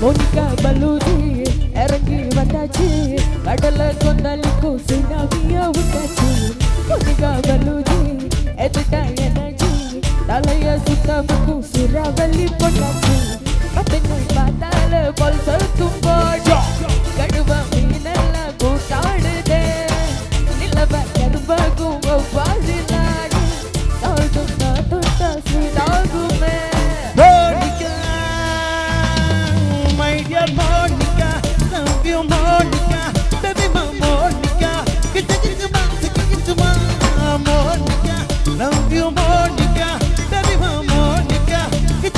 Monica பலூதி இறங்கி வந்தாச்சு கடலை கொந்தளிக்கும் சுனாமியா விட்டாச்சு மோனிகா பலூதி எதுட்டா எனர்ஜி தலைய சுத்தமுக்கும் சுறாவளி பொண்ணாச்சு பத்தங்கள் பார்த்தால போல் சொத்தும் போடு கடுவ மீனெல்லாம் கூட்டாடுதே நிலவ கரும்பகும் ஒவ்வாறு நாடு சாடும் நான் தொட்டா சீடாகுமே Monica, love you Monica, baby my Monica, get to my Monica, love you Monica, baby my Monica, get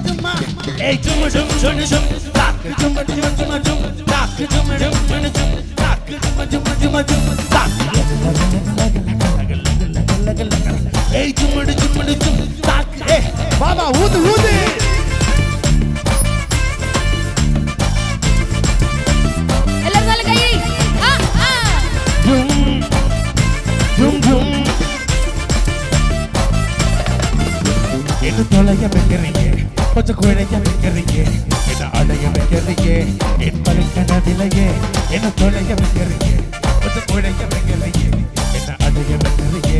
to my. Hey, jumma jum jum jum, tak jumma jumma jumma jum, tak jumma jumma jum, tak jumma jumma jumma jum, tak. Hey, jumma jumma jum, tak. Hey, Baba, hood. என்ன தொலைய வைக்கிறீங்க கொஞ்சம் குழைய வைக்கிறீங்க என்ன அடைய வைக்கிறீங்க என் பலிக்கனதிலையே என்ன தொலைய வைக்கிறீங்க கொஞ்சம் குழைய வைக்கிறீங்க என்ன அடைய வைக்கிறீங்க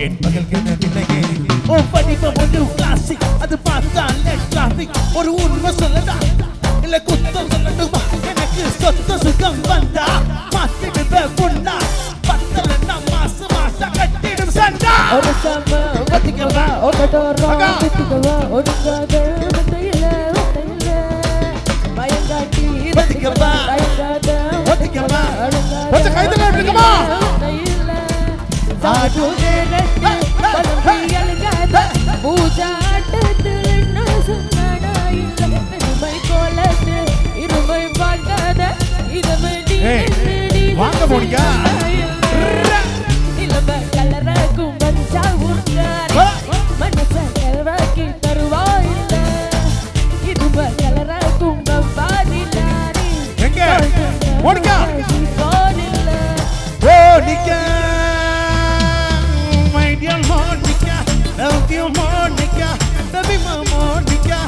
என் பகல்கனதிலையே ஓ படிப்ப ஒரு கிளாசிக் அது பார்த்தாலே டிராபிக் ஒரு உண்மை சொல்லடா இல்ல குத்தம் சொல்லட்டுமா எனக்கு சொத்த சுகம் வந்தா மாத்திடுவே பொண்ணா பத்தலன்னா மாசம் கட்டிடும் சண்டா ஒரு சம ஒத்திக்கவா ஒரு டோரா ஒத்திக்கவா ஒடுங்காத ஒத்தையில பயங்காட்டி ஒத்திக்கவா ஒத்திக்கவா ஒத்த கைதல எடுக்கமா ஒத்தையில சாடுதே நெட்டி பலம்பி அழுகாத பூஜாட்டத்தில் என்ன சொன்னாடா இல்ல இருமை கோலத்து இருமை பார்க்காத இதமை நீ வாங்க போனியா நிலவ கலராக்கும் மஞ்சா உண்டாரே மனச கலராக்கி தருவாயில்ல இதுவ கலராக்கும் பாதிலாரே எங்க போனியா போனில்ல போனியா my dear Monica love you Monica baby my Monica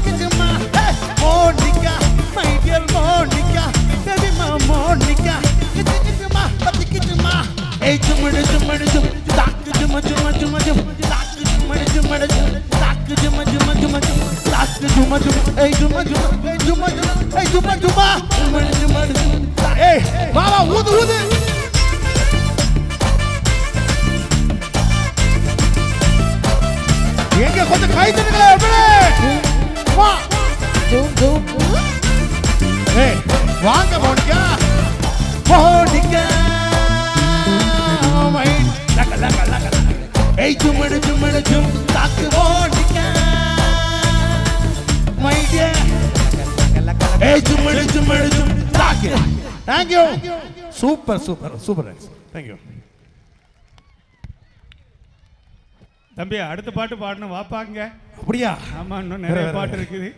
kichuma hey Monica my dear Monica baby my Monica kichuma hey jumma tak jumma tak tak jumma tak hey jumma hey baba ஊது எங்க கொஞ்சம் கை தட்டுங்களே அப்படியே வா ஏய் வாங்க Monica Monica my லக ஏய் ஜும்மடு ஜும் தாக்கு மோனிகா மை டியர் ஏய் ஜும்மடு ஜும் தாக்கு thank you super thank you தம்பி அடுத்த பாட்டு பாடணும் வாப்பாங்க அப்படியா ஆமா இன்னும் நிறைய பாட்டு இருக்குது